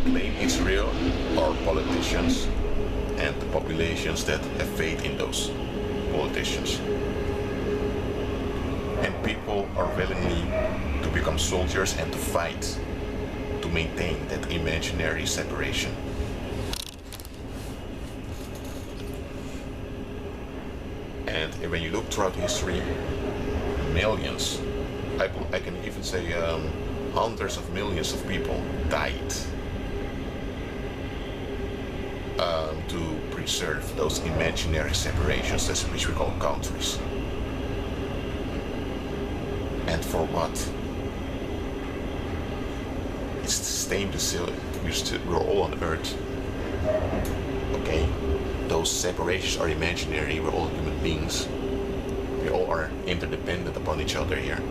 claim it's real are politicians and the populations that have faith in those politicians. And people are willingly to become soldiers and to fight to maintain that imaginary separation. And when you look throughout history, millions, I can even say hundreds of millions of people died to preserve those imaginary separations, which we call countries. And for what? It's the same we're all on Earth. Okay? Those separations are imaginary, we're all human beings. We all are interdependent upon each other here.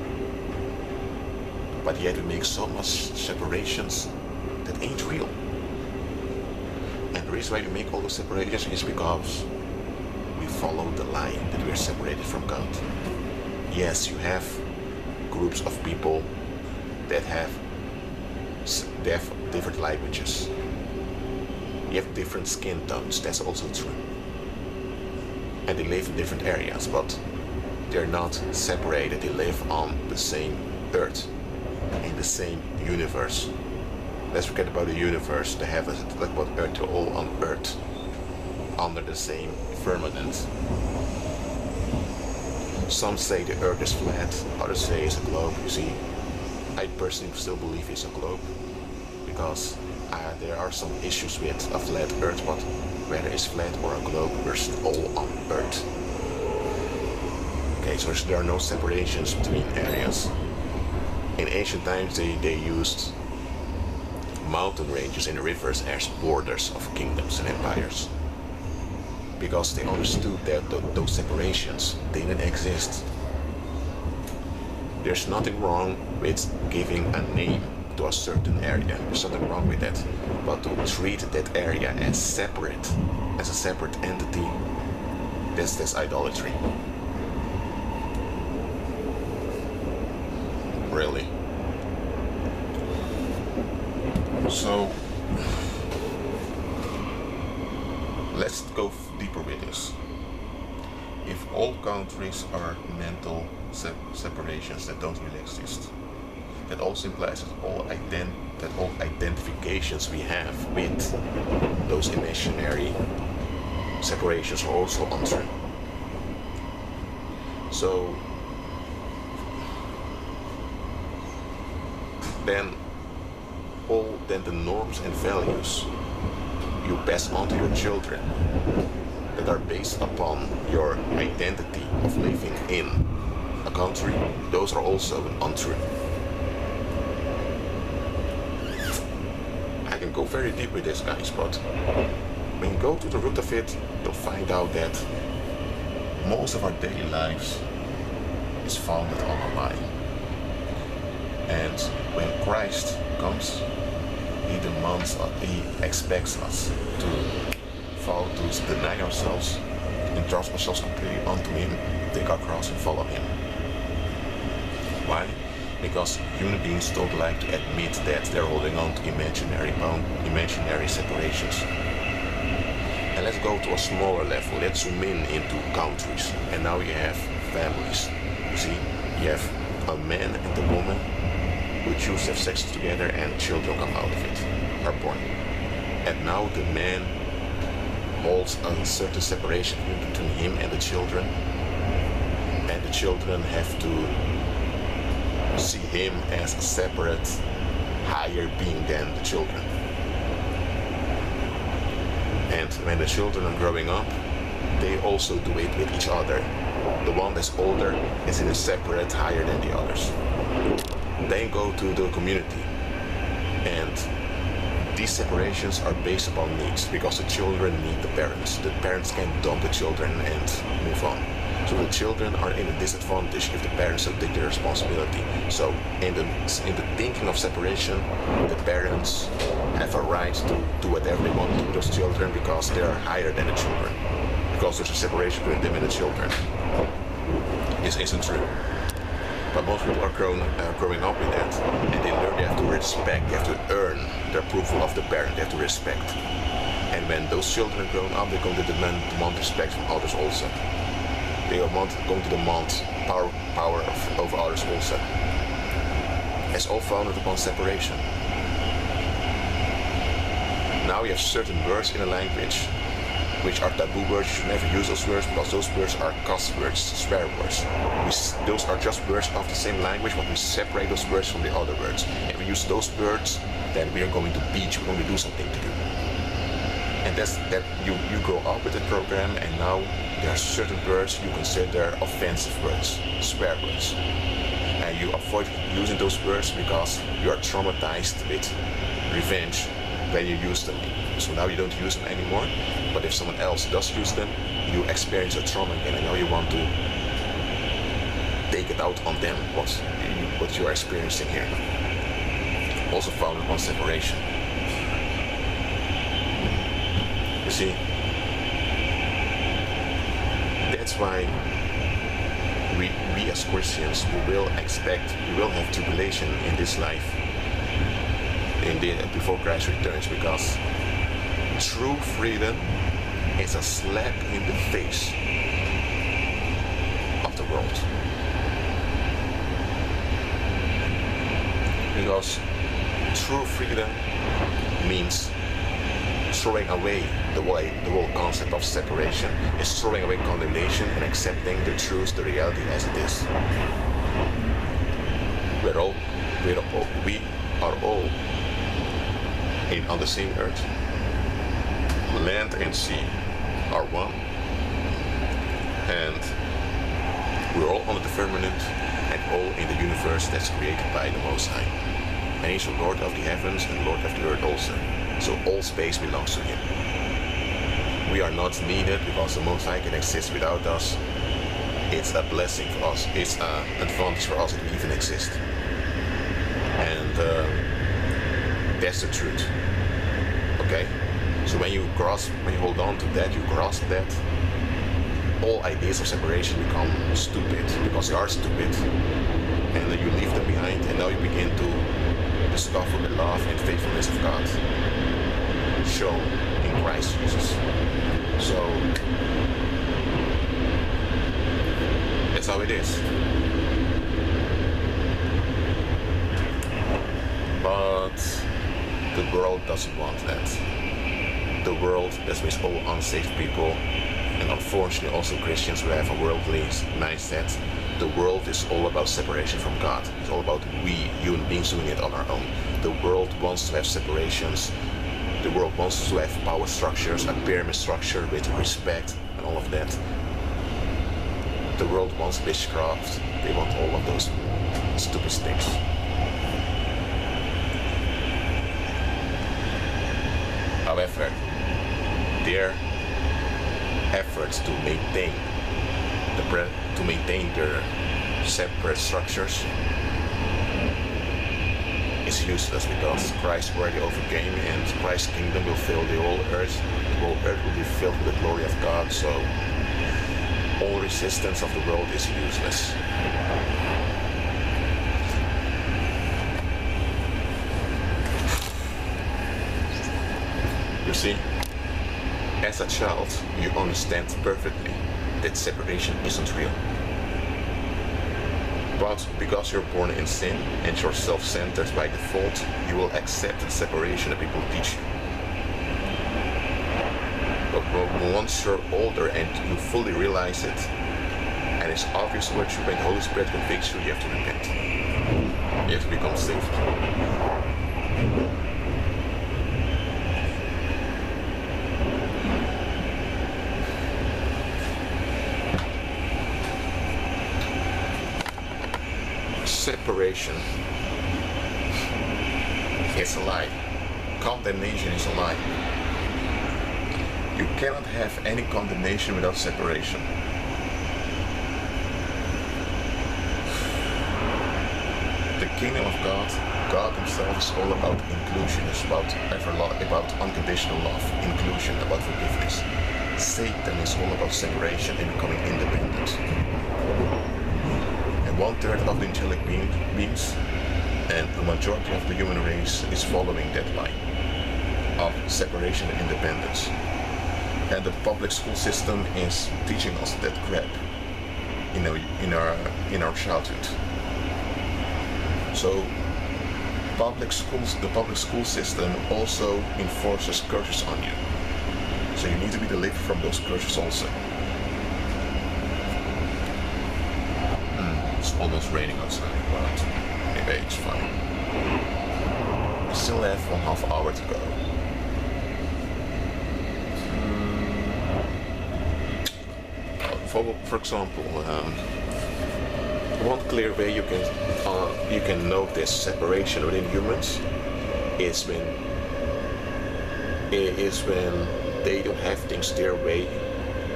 But yet we make so much separations that ain't real. And the reason why we make all those separations is because we follow the line that we are separated from God. Yes, you have groups of people that have different languages. You have different skin tones, that's also true. And they live in different areas, but they're not separated. They live on the same earth, in the same universe. Let's forget about the universe, the heavens, like about earth, they're all on earth, under the same firmament. Some say the earth is flat, others say it's a globe. You see, I personally still believe it's a globe, because there are some issues with a flat earth, but whether it's flat or a globe, we're all on earth. Okay, so there are no separations between areas. In ancient times they used mountain ranges and rivers as borders of kingdoms and empires, because they understood that those separations didn't exist. There's nothing wrong with giving a name to a certain area, there's nothing wrong with that, but to treat that area as separate, as a separate entity, that's idolatry. Really. So let's go deeper with this. If all countries are mental separations that don't really exist, that also implies that all identifications we have with those imaginary separations are also untrue. So then the norms and values you pass on to your children that are based upon your identity of living in a country, those are also untrue. I can go very deep with this, guys, but when you go to the root of it, you'll find out that most of our daily lives is founded on a lie. And when Christ comes, he expects us to follow, to deny ourselves, entrust ourselves completely onto him, take our cross and follow him. Why? Because human beings don't like to admit that they're holding on to imaginary separations. And let's go to a smaller level. Let's zoom into countries. And now you have families. You see, you have a man and a woman who choose to have sex together, and children come out of it, are born. And now the man holds a certain separation between him and the children, and the children have to see him as a separate, higher being than the children. And when the children are growing up, they also do it with each other. The one that's older is in a separate, higher than the others. Then go to the community, and these separations are based upon needs, because the children need the parents. The parents can dump the children and move on. So the children are in a disadvantage if the parents don't take their responsibility. So in the thinking of separation, the parents have a right to do whatever they want to do with those children, because they are higher than the children. Because there's a separation between them and the children. This isn't true. But most people are growing up with that, and they learn they have to respect, they have to earn the approval of the parent, they have to respect. And when those children are grown up, they're going to demand respect from others also. They are going to demand power over others also. It's all founded upon separation. Now you have certain words in a language which are taboo words. You should never use those words because those words are cuss words, swear words. Those are just words of the same language, but we separate those words from the other words. If we use those words, then we are going to beat you, we're going to do something to you. And that's that you grow up with the program, and now there are certain words you consider offensive words, swear words. And you avoid using those words because you are traumatized with revenge when you use them. So now you don't use them anymore, but if someone else does use them, you experience a trauma again, and now you want to take it out on them, what you are experiencing here. Also founded on separation. You see, that's why we as Christians, we will have tribulation in this life, before Christ returns, because true freedom is a slap in the face of the world. Because true freedom means throwing away the whole concept of separation, is throwing away condemnation and accepting the truth, the reality as it is. We are all on the same earth. Land and sea are one, and we're all under the firmament and all in the universe that's created by the Most High. And He's the Lord of the heavens and Lord of the earth also. So all space belongs to Him. We are not needed because the Most High can exist without us. It's a blessing for us. It's an advantage for us that we even exist. And that's the truth. Okay? So when you hold on to that, you grasp that, all ideas of separation become stupid, because they are stupid, and then you leave them behind, and now you begin to discover the love and faithfulness of God shown in Christ Jesus. So that's how it is. But the world doesn't want that. The world, that means all unsaved people, and unfortunately also Christians who have a worldly mindset. The world is all about separation from God. It's all about we human beings doing it on our own. The world wants to have separations. The world wants to have power structures, a pyramid structure with respect and all of that. The world wants witchcraft. They want all of those stupid things. However, their efforts to maintain their separate structures is useless, because Christ already overcame, and Christ's kingdom will fill the whole earth. The whole earth will be filled with the glory of God. So all resistance of the world is useless. You see, as a child, you understand perfectly that separation isn't real. But because you're born in sin and you're self-centered by default, you will accept the separation that people teach you. But once you're older and you fully realize it, and it's obvious what you, when the Holy Spirit convicts you, you have to repent. You have to become saved. Separation is a lie. Condemnation is a lie. You cannot have any condemnation without separation. The kingdom of God, God Himself, is all about inclusion. It's about unconditional love, inclusion, about forgiveness. Satan is all about separation and becoming independent. And 1/3 of the angelic beings, and the majority of the human race is following that line of separation and independence. And the public school system is teaching us that crap in our childhood. So the public school system also enforces curses on you. So you need to be delivered from those curses also. It's almost raining outside, but maybe it's fine. We still have 1/2 hour to go. For example, one clear way you can notice separation within humans is when they don't have things their way.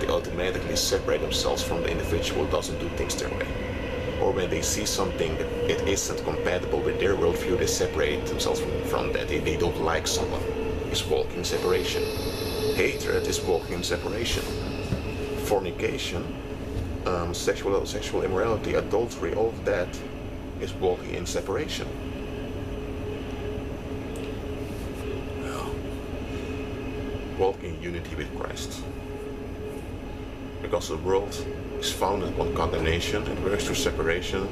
They automatically separate themselves from the individual who doesn't do things their way. Or when they see something that it isn't compatible with their worldview, they separate themselves from that. They don't like someone. It's walking separation. Hatred is walking separation. Fornication, sexual immorality, adultery, all of that is walking in separation. Walking in unity with Christ. Because the world is founded on condemnation and works through separation.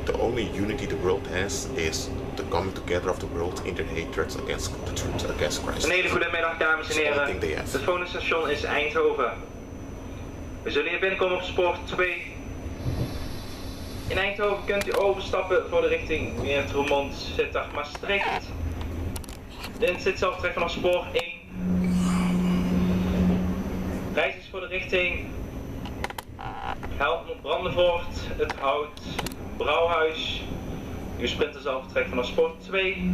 The only unity the world has is the coming together of the world in their hatred against the truth, against Christ. Een hele goede middag, dames en heren. Het volgende station is Eindhoven. We zullen hier binnenkomen op spoor 2. In Eindhoven kunt u overstappen voor de richting Meertromont, Sittard, Maastricht. Dit zit zelf trek vanaf spoor 1. Reis is voor de richting Helmond, Brandenvoort, Het Hout, Brouwhuis. Uw sprinter zal vertrekken vanaf spoor 2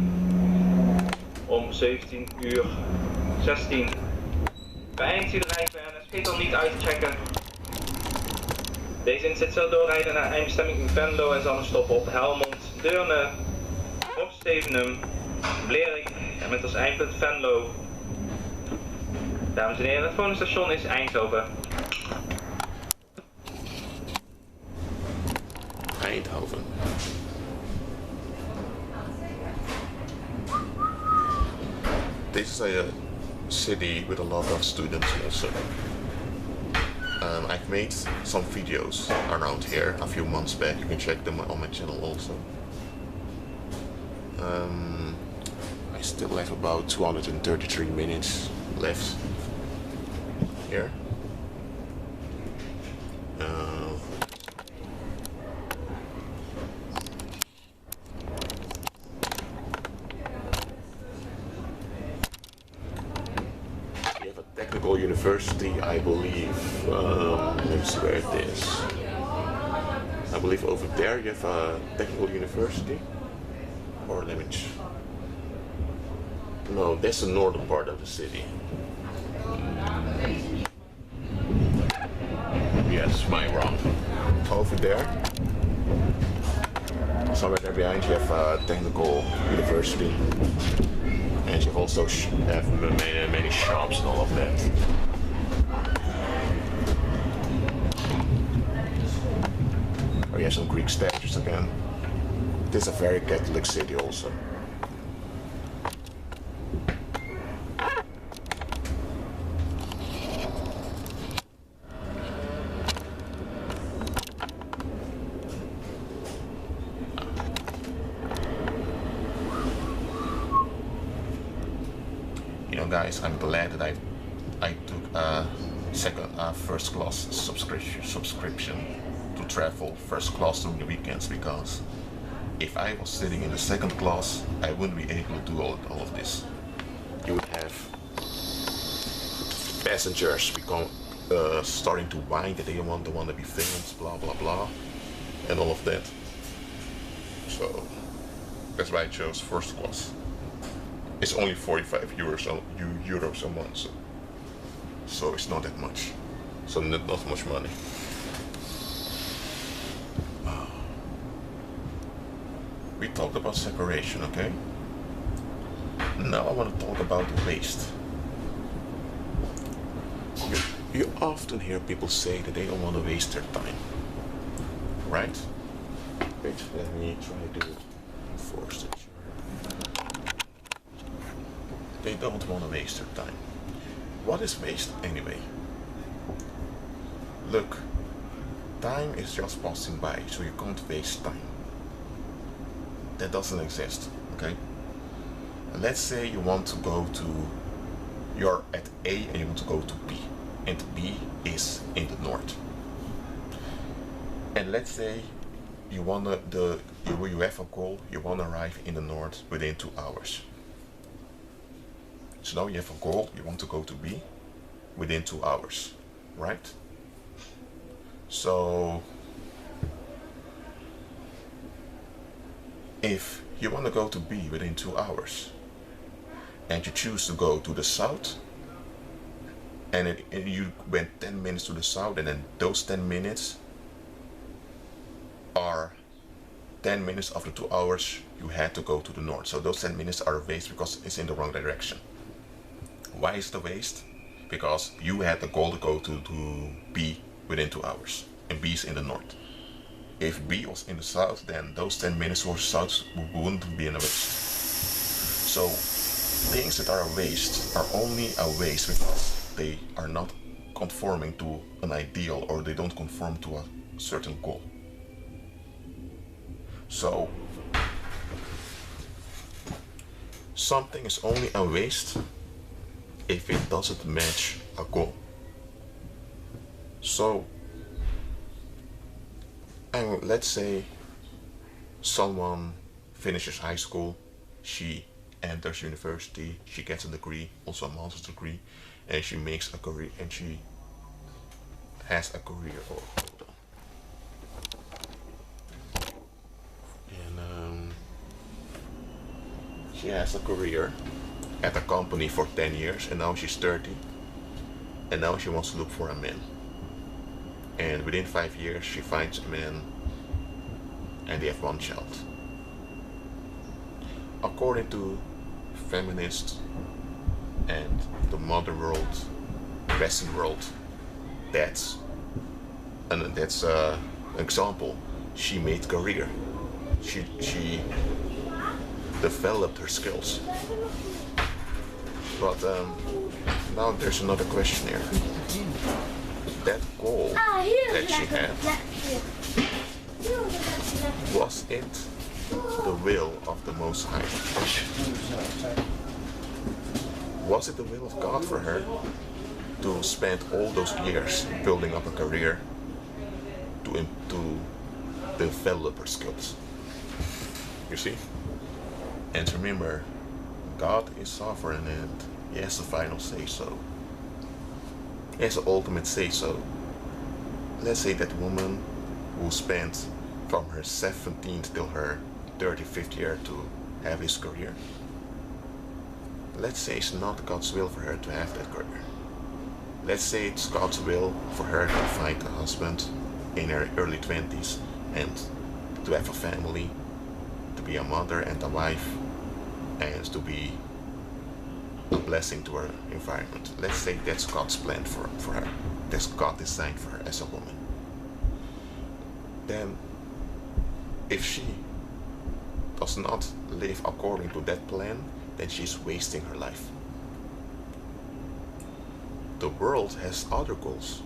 om 17:16. Beëindigt u de rijbaan en vergeet dan niet uit te checken. Deze inzet zal doorrijden naar eindbestemming in Venlo en zal dan stoppen op Helmond, Deurne, Borstevenum, Blerik en met als eindpunt Venlo. Dames en heren, het volgende station is Eindhoven. Eindhoven. This is a city with a lot of students also. I've made some videos around here a few months back. You can check them on my channel also. I still have about 233 minutes left here. Technical university, I believe. Let's see where it is. I believe over there you have a technical university. Or let me. No, that's the northern part of the city. Yes, my wrong. Over there, somewhere there behind you have a technical university. And you also have many shops and all of that. Oh, you have some Greek statues again. This is a very Catholic city also. You know, guys, I'm glad that I took a first class subscription to travel first class during the weekends, because if I was sitting in the second class, I wouldn't be able to do all of this. You would have passengers starting to whine that they want to be filmed, blah blah blah, and all of that. So that's why I chose first class. It's only 45 euros a month, so it's not that much. So not much money. We talked about separation, okay? Now I want to talk about waste. You often hear people say that they don't want to waste their time, right? Wait, let me try to force it. They don't want to waste their time. What is waste anyway? Look, time is just passing by, so you can't waste time. That doesn't exist, okay? And let's say you want to go to, you're at A and you want to go to B, and B is in the north. And let's say you have a goal, you want to arrive in the north within 2 hours. So now you have a goal, you want to go to B within 2 hours, right? So if you want to go to B within 2 hours and you choose to go to the south, and you went 10 minutes to the south, and then those 10 minutes are 10 minutes of the 2 hours you had to go to the north. So those 10 minutes are a waste because it's in the wrong direction. Why is it a waste? Because you had the goal to go to B within 2 hours, and B is in the north. If B was in the south, then those 10 minutes for south wouldn't be in a waste. So things that are a waste are only a waste because they are not conforming to an ideal, or they don't conform to a certain goal. So something is only a waste if it doesn't match a goal. So, and let's say someone finishes high school, she enters university, she gets a degree, also a master's degree, and she makes a career, and she has a career. Oh, hold on. And she has a career at a company for 10 years, and now she's 30, and now she wants to look for a man. And within 5 years she finds a man, and they have one child. According to feminists and the modern world, Western world, that's an example. She made career. She developed her skills. But now there's another question here. That goal that she had, was it the will of the Most High? Was it the will of God for her to spend all those years building up a career to develop her skills? You see? And remember, God is sovereign and He has the final say so. He has the ultimate say so. Let's say that woman who spent from her 17th till her 35th year to have his career, let's say it's not God's will for her to have that career. Let's say it's God's will for her to find a husband in her early 20s and to have a family, to be a mother and a wife, and to be a blessing to her environment. Let's say that's God's plan for her. That's God designed for her as a woman. Then, if she does not live according to that plan, then she's wasting her life. The world has other goals,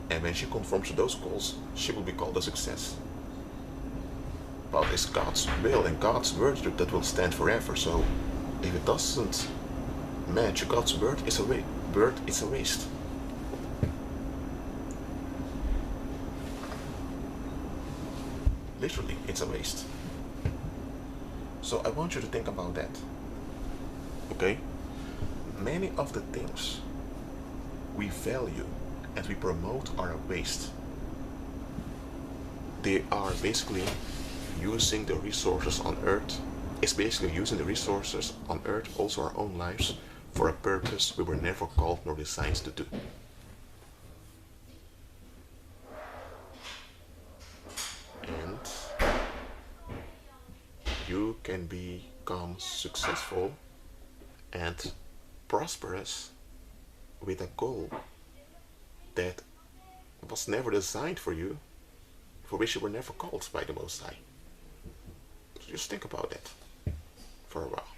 and when she conforms to those goals, she will be called a success. But it's God's will and God's word that will stand forever. So if it doesn't match God's word, it's a waste. Literally, it's a waste. So I want you to think about that. Okay? Many of the things we value and we promote are a waste. They are basically using the resources on earth. It's basically using the resources on earth, also our own lives, for a purpose we were never called nor designed to do. And you can become successful and prosperous with a goal that was never designed for you, for which you were never called by the Most High. So just think about that for a while.